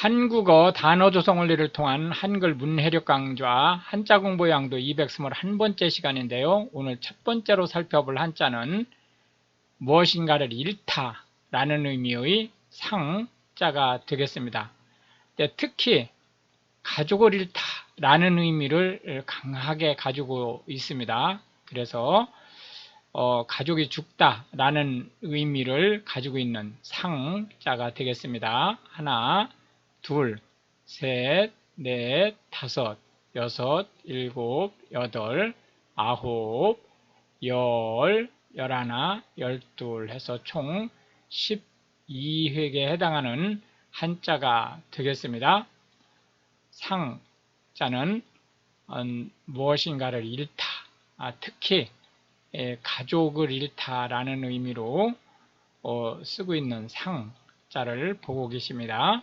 한국어 단어 조성 원리를 통한 한글 문해력 강좌 한자 공부 양도 221번째 시간인데요. 오늘 첫 번째로 살펴볼 한자는 무엇인가를 잃다라는 의미의 상자가 되겠습니다. 특히 가족을 잃다라는 의미를 강하게 가지고 있습니다. 그래서 가족이 죽다라는 의미를 가지고 있는 상자가 되겠습니다. 하나, 둘, 셋, 넷, 다섯, 여섯, 일곱, 여덟, 아홉, 열, 열하나, 열둘 해서 총 12획에 해당하는 한자가 되겠습니다. 상자는 무엇인가를 잃다, 특히 가족을 잃다라는 의미로 쓰고 있는 상자를 보고 계십니다.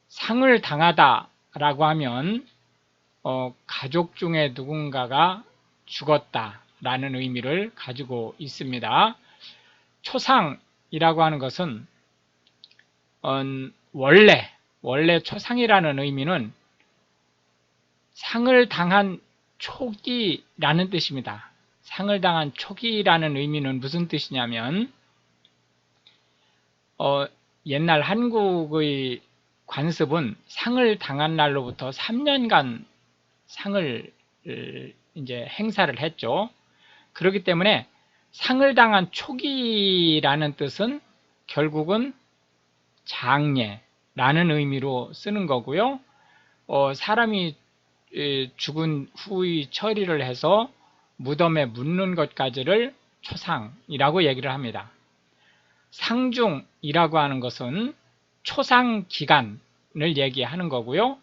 상을 당하다 라고 하면 가족 중에 누군가가 죽었다 라는 의미를 가지고 있습니다. 초상이라고 하는 것은 원래 초상이라는 의미는 상을 당한 초기라는 뜻입니다. 상을 당한 초기라는 의미는 무슨 뜻이냐면 옛날 한국의 관습은 상을 당한 날로부터 3년간 상을 이제 행사를 했죠. 그렇기 때문에 상을 당한 초기라는 뜻은 결국은 장례라는 의미로 쓰는 거고요. 사람이 죽은 후의 처리를 해서 무덤에 묻는 것까지를 초상이라고 얘기를 합니다. 상중이라고 하는 것은 초상 기간을 얘기하는 거고요.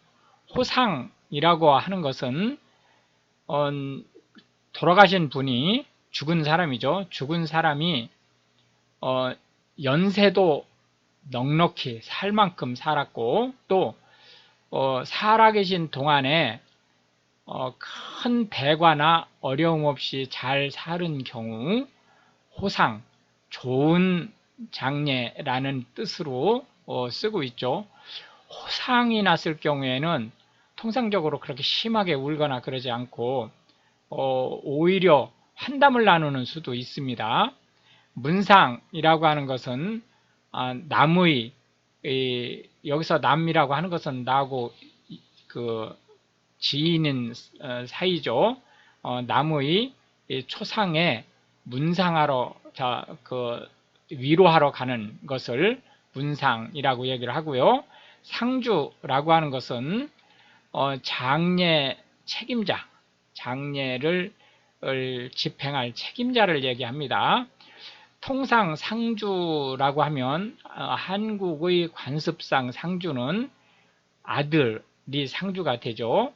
호상이라고 하는 것은 돌아가신 분이 죽은 사람이죠. 죽은 사람이 연세도 넉넉히 살 만큼 살았고 또 살아계신 동안에 큰 배과나 어려움 없이 잘 사는 경우 호상, 좋은 장례라는 뜻으로 쓰고 있죠. 호상이 났을 경우에는 통상적으로 그렇게 심하게 울거나 그러지 않고 오히려 환담을 나누는 수도 있습니다. 문상이라고 하는 것은 남의 여기서 남이라고 하는 것은 나하고 그 지인인 사이죠. 남의 초상에 문상하러 위로하러 가는 것을 문상이라고 얘기를 하고요. 상주라고 하는 것은 장례 책임자, 장례를 집행할 책임자를 얘기합니다. 통상 상주라고 하면 한국의 관습상 상주는 아들이 상주가 되죠.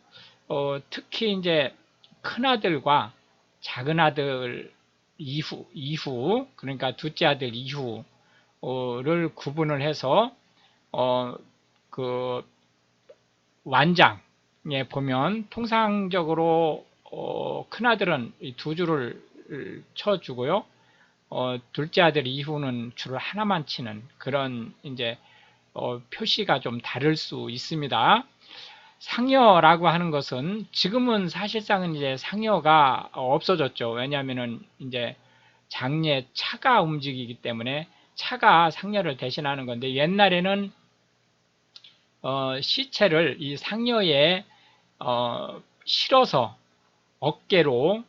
특히 이제 큰 아들과 작은 아들 이후 그러니까 둘째 아들 이후를 구분을 해서 그 완장에 보면 통상적으로 큰 아들은 두 줄을 쳐주고요. 둘째 아들 이후는 줄을 하나만 치는 그런 이제 표시가 좀 다를 수 있습니다. 상여라고 하는 것은 지금은 사실상은 이제 상여가 없어졌죠. 왜냐하면은 이제 장례 차가 움직이기 때문에 차가 상여를 대신하는 건데 옛날에는 시체를 이 상여에 실어서 어깨로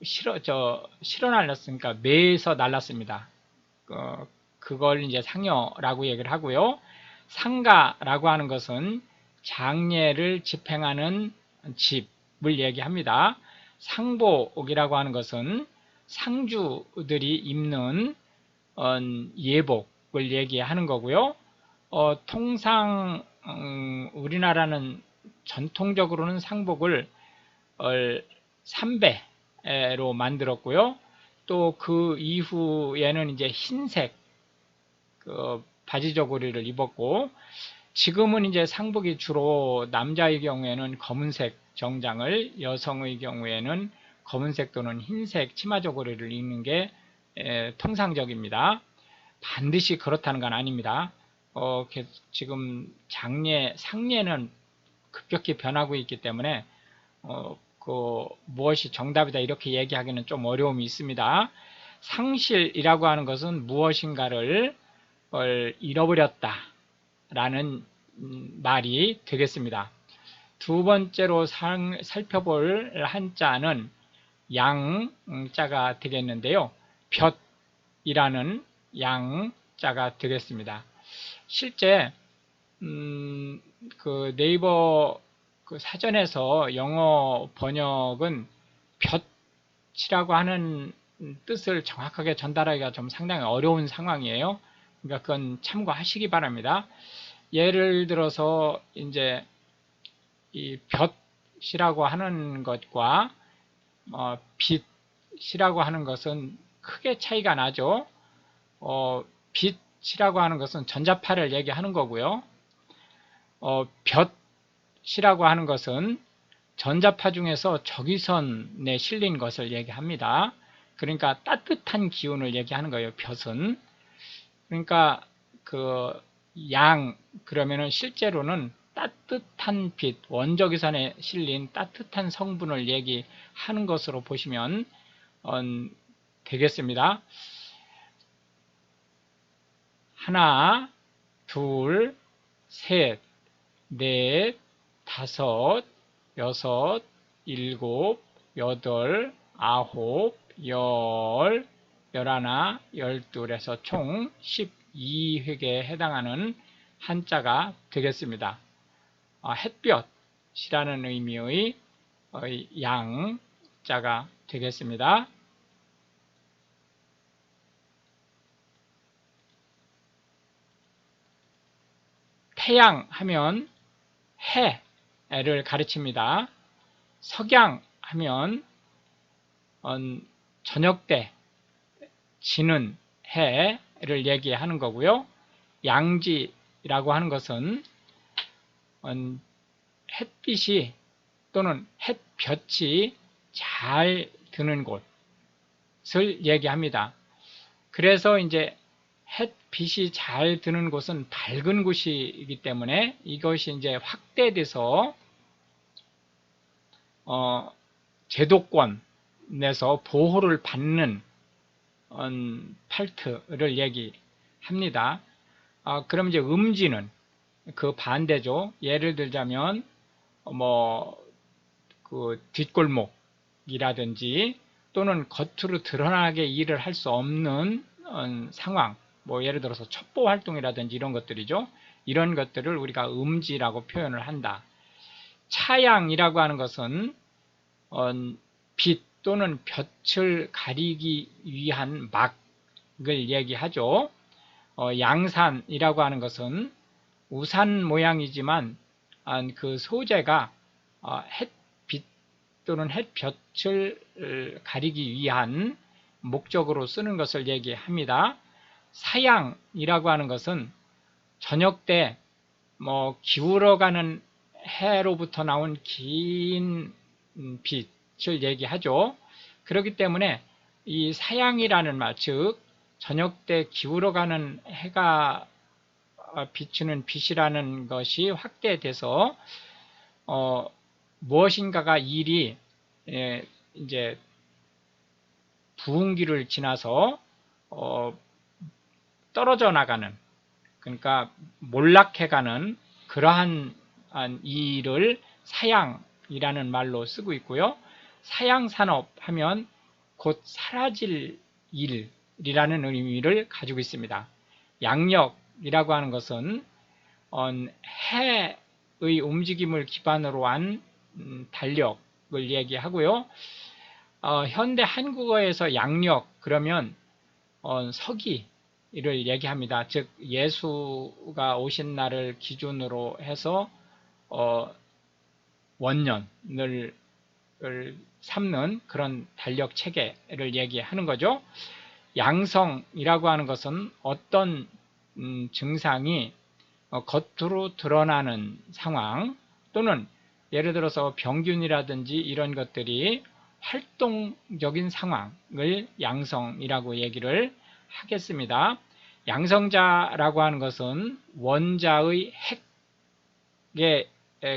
실어 날랐으니까 매에서 날랐습니다. 그걸 이제 상여라고 얘기를 하고요. 상가라고 하는 것은 장례를 집행하는 집을 얘기합니다. 상복이라고 하는 것은 상주들이 입는 예복을 얘기하는 거고요. 통상 우리나라는 전통적으로는 상복을 3배로 만들었고요. 또 그 이후에는 이제 흰색 바지 저고리를 입었고 지금은 이제 상복이 주로 남자의 경우에는 검은색 정장을 여성의 경우에는 검은색 또는 흰색 치마 저고리를 입는 게 통상적입니다. 반드시 그렇다는 건 아닙니다. 지금 장례, 상례는 급격히 변하고 있기 때문에 무엇이 정답이다 이렇게 얘기하기는 좀 어려움이 있습니다. 상실이라고 하는 것은 무엇인가를 잃어버렸다 라는 말이 되겠습니다. 두 번째로 살펴볼 한자는 양자가 되겠는데요. 볕이라는 양자가 되겠습니다. 실제 그 네이버 그 사전에서 영어 번역은 볕이라고 하는 뜻을 정확하게 전달하기가 좀 상당히 어려운 상황이에요. 그러니까 그건 참고하시기 바랍니다. 예를 들어서 이제 이 볕이라고 하는 것과 빛이라고 하는 것은 크게 차이가 나죠. 빛이라고 하는 것은 전자파를 얘기하는 거고요. 볕이라고 하는 것은 전자파 중에서 적위선에 실린 것을 얘기합니다. 그러니까 따뜻한 기운을 얘기하는 거예요. 볕은. 그러니까 그러면은 실제로는 따뜻한 빛, 원적위선에 실린 따뜻한 성분을 얘기하는 것으로 보시면 되겠습니다. 하나, 둘, 셋, 넷, 다섯, 여섯, 일곱, 여덟, 아홉, 열, 열하나, 열둘에서 총 12획에 해당하는 한자가 되겠습니다. 햇볕이라는 의미의 양자가 되겠습니다. 태양 하면 해를 가르칩니다. 석양 하면 저녁 때 지는 해를 얘기하는 거고요. 양지라고 하는 것은 햇빛이 또는 햇볕이 잘 드는 곳을 얘기합니다. 그래서 이제 햇빛이 잘 드는 곳은 밝은 곳이기 때문에 이것이 이제 확대돼서 제도권에서 보호를 받는 팔트를 얘기합니다. 그럼 이제 음지는 그 반대죠. 예를 들자면 그 뒷골목이라든지 또는 겉으로 드러나게 일을 할 수 없는 상황, 예를 들어서 첩보 활동이라든지 이런 것들이죠. 이런 것들을 우리가 음지라고 표현을 한다. 차양이라고 하는 것은 빛 또는 볕을 가리기 위한 막을 얘기하죠. 양산이라고 하는 것은 우산 모양이지만 그 소재가 햇빛 또는 햇볕을 가리기 위한 목적으로 쓰는 것을 얘기합니다. 사양이라고 하는 것은 저녁 때 기울어가는 해로부터 나온 긴 빛을 얘기하죠. 그렇기 때문에 이 사양이라는 말, 즉 저녁 때 기울어가는 해가 비추는 빛이라는 것이 확대돼서 무엇인가가 일이 이제 부흥기를 지나서 떨어져 나가는, 그러니까 몰락해가는 그러한 일을 사양이라는 말로 쓰고 있고요. 사양산업 하면 곧 사라질 일이라는 의미를 가지고 있습니다. 양력이라고 하는 것은 해의 움직임을 기반으로 한 달력을 얘기하고요. 현대 한국어에서 양력 그러면 서기를 얘기합니다. 즉 예수가 오신 날을 기준으로 해서 원년을 삼는 그런 달력 체계를 얘기하는 거죠. 양성이라고 하는 것은 어떤 증상이 겉으로 드러나는 상황 또는 예를 들어서 병균이라든지 이런 것들이 활동적인 상황을 양성이라고 얘기를 하겠습니다. 양성자라고 하는 것은 원자의 핵의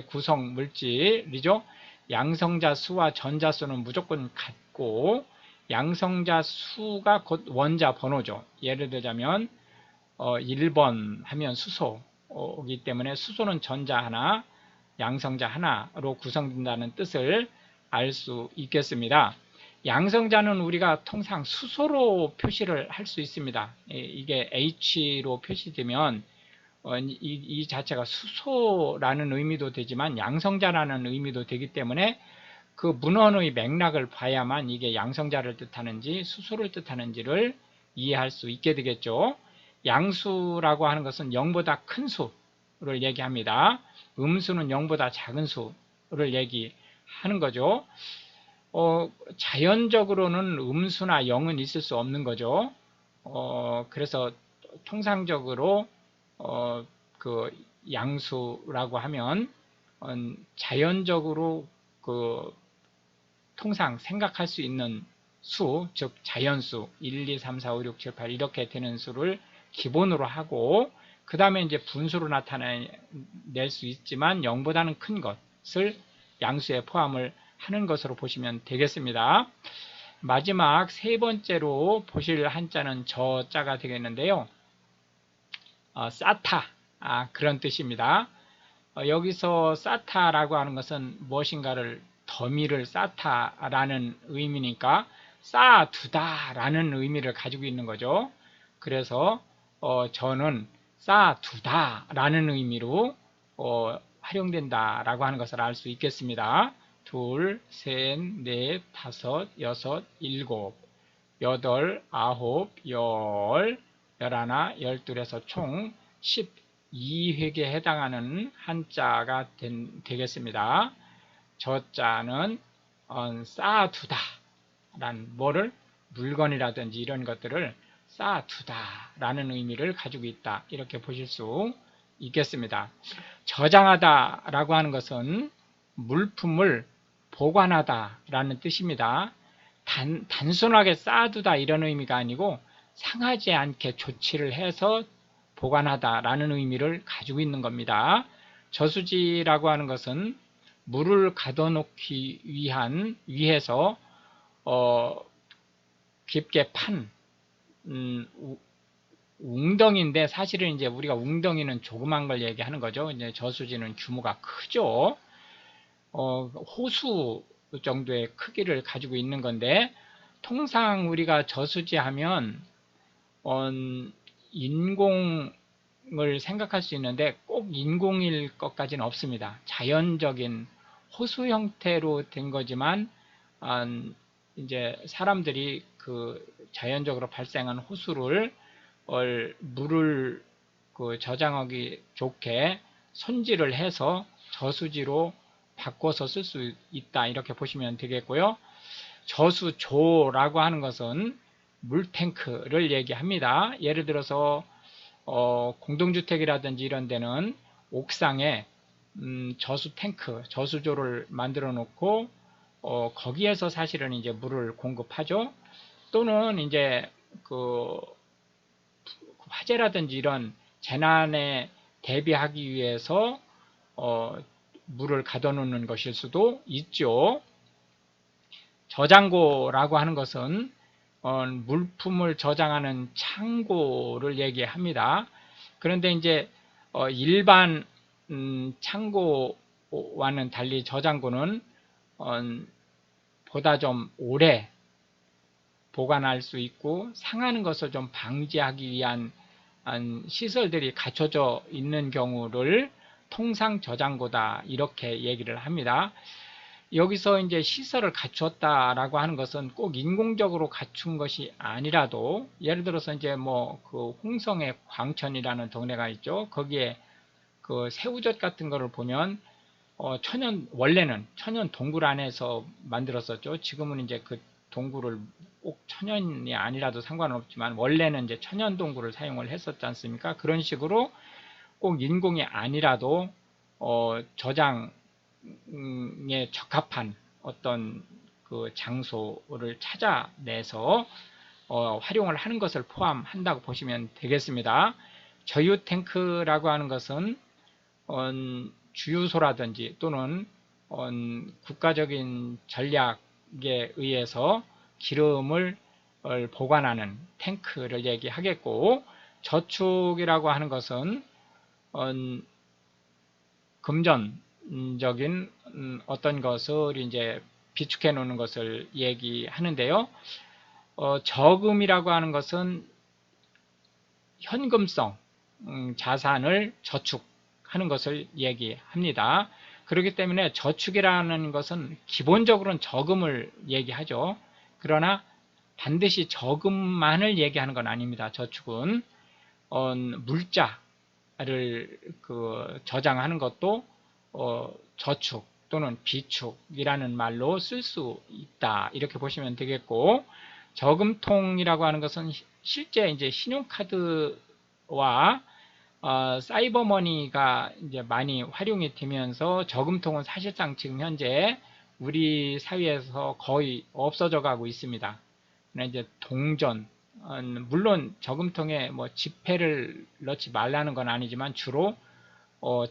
구성 물질이죠. 양성자 수와 전자 수는 무조건 같고, 양성자 수가 곧 원자 번호죠. 예를 들자면 1번 하면 수소이기 때문에 수소는 전자 하나, 양성자 하나로 구성된다는 뜻을 알 수 있겠습니다. 양성자는 우리가 통상 수소로 표시를 할 수 있습니다. 이게 H로 표시되면 이 자체가 수소라는 의미도 되지만 양성자라는 의미도 되기 때문에 그 문헌의 맥락을 봐야만 이게 양성자를 뜻하는지 수소를 뜻하는지를 이해할 수 있게 되겠죠. 양수라고 하는 것은 0보다 큰 수를 얘기합니다. 음수는 0보다 작은 수를 얘기하는 거죠. 자연적으로는 음수나 0은 있을 수 없는 거죠. 그래서 통상적으로 그 양수라고 하면 자연적으로 그 통상 생각할 수 있는 수, 즉 자연수 1, 2, 3, 4, 5, 6, 7, 8 이렇게 되는 수를 기본으로 하고 그 다음에 이제 분수로 나타낼 수 있지만 0보다는 큰 것을 양수에 포함을 하는 것으로 보시면 되겠습니다. 마지막 세 번째로 보실 한자는 저자가 되겠는데요. 쌓다, 그런 뜻입니다. 여기서 쌓다라고 하는 것은 무엇인가를 더미를 쌓다라는 의미니까 쌓아두다라는 의미를 가지고 있는 거죠. 그래서 저는 쌓아두다라는 의미로 활용된다라고 하는 것을 알 수 있겠습니다. 둘, 셋, 넷, 다섯, 여섯, 일곱, 여덟, 아홉, 열, 열하나, 열둘에서 총 12획에 해당하는 한자가 되겠습니다. 저자는 쌓아두다 라는 뭐를 물건이라든지 이런 것들을 쌓아두다 라는 의미를 가지고 있다 이렇게 보실 수 있겠습니다. 저장하다 라고 하는 것은 물품을 보관하다 라는 뜻입니다. 단순하게 쌓아두다 이런 의미가 아니고 상하지 않게 조치를 해서 보관하다 라는 의미를 가지고 있는 겁니다. 저수지라고 하는 것은 물을 가둬놓기 위해서 깊게 판 웅덩이인데 사실은 이제 우리가 웅덩이는 조그만 걸 얘기하는 거죠. 이제 저수지는 규모가 크죠. 호수 정도의 크기를 가지고 있는 건데 통상 우리가 저수지 하면 인공을 생각할 수 있는데 꼭 인공일 것까지는 없습니다. 자연적인 호수 형태로 된 거지만 이제 사람들이 그 자연적으로 발생한 호수를 물을 저장하기 좋게 손질을 해서 저수지로 바꿔서 쓸 수 있다 이렇게 보시면 되겠고요. 저수조라고 하는 것은 물탱크를 얘기합니다. 예를 들어서 공동주택이라든지 이런 데는 옥상에 저수탱크, 저수조를 만들어 놓고 거기에서 사실은 이제 물을 공급하죠. 또는 이제 그 화재라든지 이런 재난에 대비하기 위해서 물을 가둬놓는 것일 수도 있죠. 저장고라고 하는 것은 물품을 저장하는 창고를 얘기합니다. 그런데 이제 일반 창고와는 달리 저장고는 보다 좀 오래 보관할 수 있고 상하는 것을 좀 방지하기 위한 시설들이 갖춰져 있는 경우를 통상 저장고다 이렇게 얘기를 합니다. 여기서 이제 시설을 갖추었다라고 하는 것은 꼭 인공적으로 갖춘 것이 아니라도 예를 들어서 이제 뭐 그 홍성의 광천이라는 동네가 있죠. 거기에 그 새우젓 같은 거를 보면 원래는 천연 동굴 안에서 만들었었죠. 지금은 이제 그 동굴을 꼭 천연이 아니라도 상관은 없지만 원래는 이제 천연 동굴을 사용을 했었지 않습니까? 그런 식으로 꼭 인공이 아니라도 저장에 적합한 어떤 그 장소를 찾아내서 활용을 하는 것을 포함한다고 보시면 되겠습니다. 저유 탱크라고 하는 것은 주유소라든지 또는 국가적인 전략에 의해서 기름을 보관하는 탱크를 얘기하겠고, 저축이라고 하는 것은 금전적인 어떤 것을 이제 비축해 놓는 것을 얘기하는데요. 저금이라고 하는 것은 현금성 자산을 저축하는 것을 얘기합니다. 그렇기 때문에 저축이라는 것은 기본적으로는 저금을 얘기하죠. 그러나 반드시 저금만을 얘기하는 건 아닙니다. 저축은 물자를 저장하는 것도 저축 또는 비축이라는 말로 쓸 수 있다, 이렇게 보시면 되겠고, 저금통이라고 하는 것은 실제 이제 신용카드와 사이버머니가 이제 많이 활용이 되면서 저금통은 사실상 지금 현재 우리 사회에서 거의 없어져 가고 있습니다. 이제 동전, 물론 저금통에 뭐 지폐를 넣지 말라는 건 아니지만 주로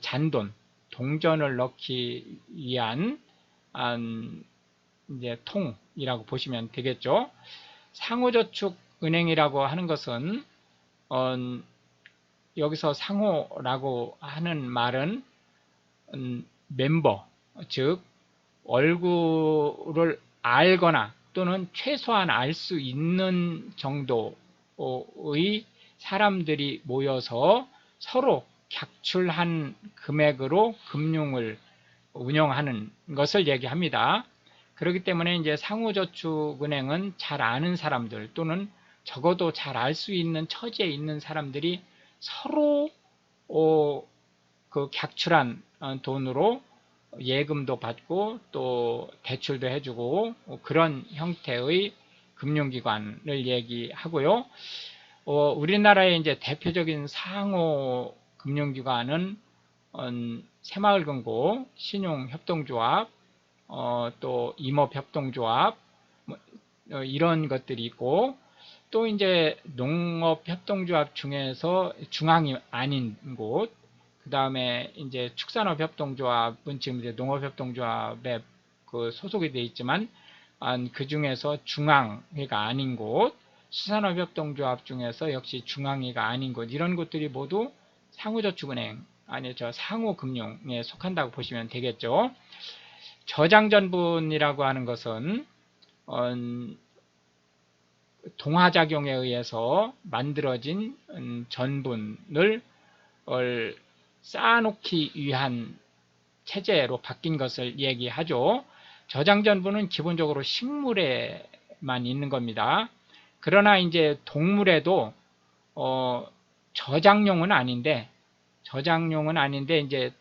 잔돈, 동전을 넣기 위한 이제 통이라고 보시면 되겠죠. 상호저축은행이라고 하는 것은 여기서 상호라고 하는 말은 멤버, 즉 얼굴을 알거나 또는 최소한 알 수 있는 정도의 사람들이 모여서 서로 객출한 금액으로 금융을 운영하는 것을 얘기합니다. 그렇기 때문에 이제 상호저축은행은 잘 아는 사람들 또는 적어도 잘 알 수 있는 처지에 있는 사람들이 서로 그 객출한 돈으로 예금도 받고 또 대출도 해주고 그런 형태의 금융기관을 얘기하고요. 우리나라의 이제 대표적인 상호 금융기관은 새마을금고, 신용협동조합, 또 임업협동조합 이런 것들이 있고, 또 이제 농업협동조합 중에서 중앙이 아닌 곳, 그 다음에 이제 축산업협동조합은 지금 이제 농업협동조합에 소속이 되어 있지만 그 중에서 중앙회가 아닌 곳, 수산업협동조합 중에서 역시 중앙회가 아닌 곳, 이런 곳들이 모두 상호저축은행, 상호금융에 속한다고 보시면 되겠죠. 저장전분이라고 하는 것은 동화작용에 의해서 만들어진 전분을 쌓아놓기 위한 체제로 바뀐 것을 얘기하죠. 저장전분은 기본적으로 식물에만 있는 겁니다. 그러나 이제 동물에도 저장용은 아닌데 이제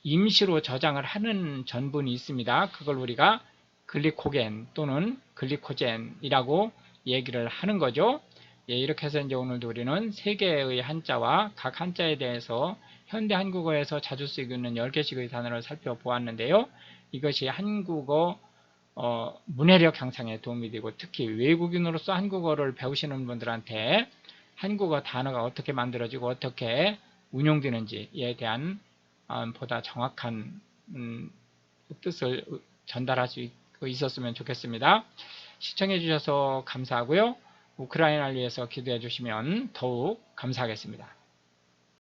임시로 저장을 하는 전분이 있습니다. 그걸 우리가 글리코겐 또는 글리코젠이라고 얘기를 하는 거죠. 예, 이렇게 해서 이제 오늘도 우리는 3개의 한자와 각 한자에 대해서 현대 한국어에서 자주 쓰이고 있는 10개씩의 단어를 살펴보았는데요. 이것이 한국어 문해력 향상에 도움이 되고, 특히 외국인으로서 한국어를 배우시는 분들한테 한국어 단어가 어떻게 만들어지고 어떻게 운용되는지에 대한 보다 정확한 뜻을 전달할 수 있었으면 좋겠습니다. 시청해 주셔서 감사하고요. 우크라이나를 위해서 기도해 주시면 더욱 감사하겠습니다.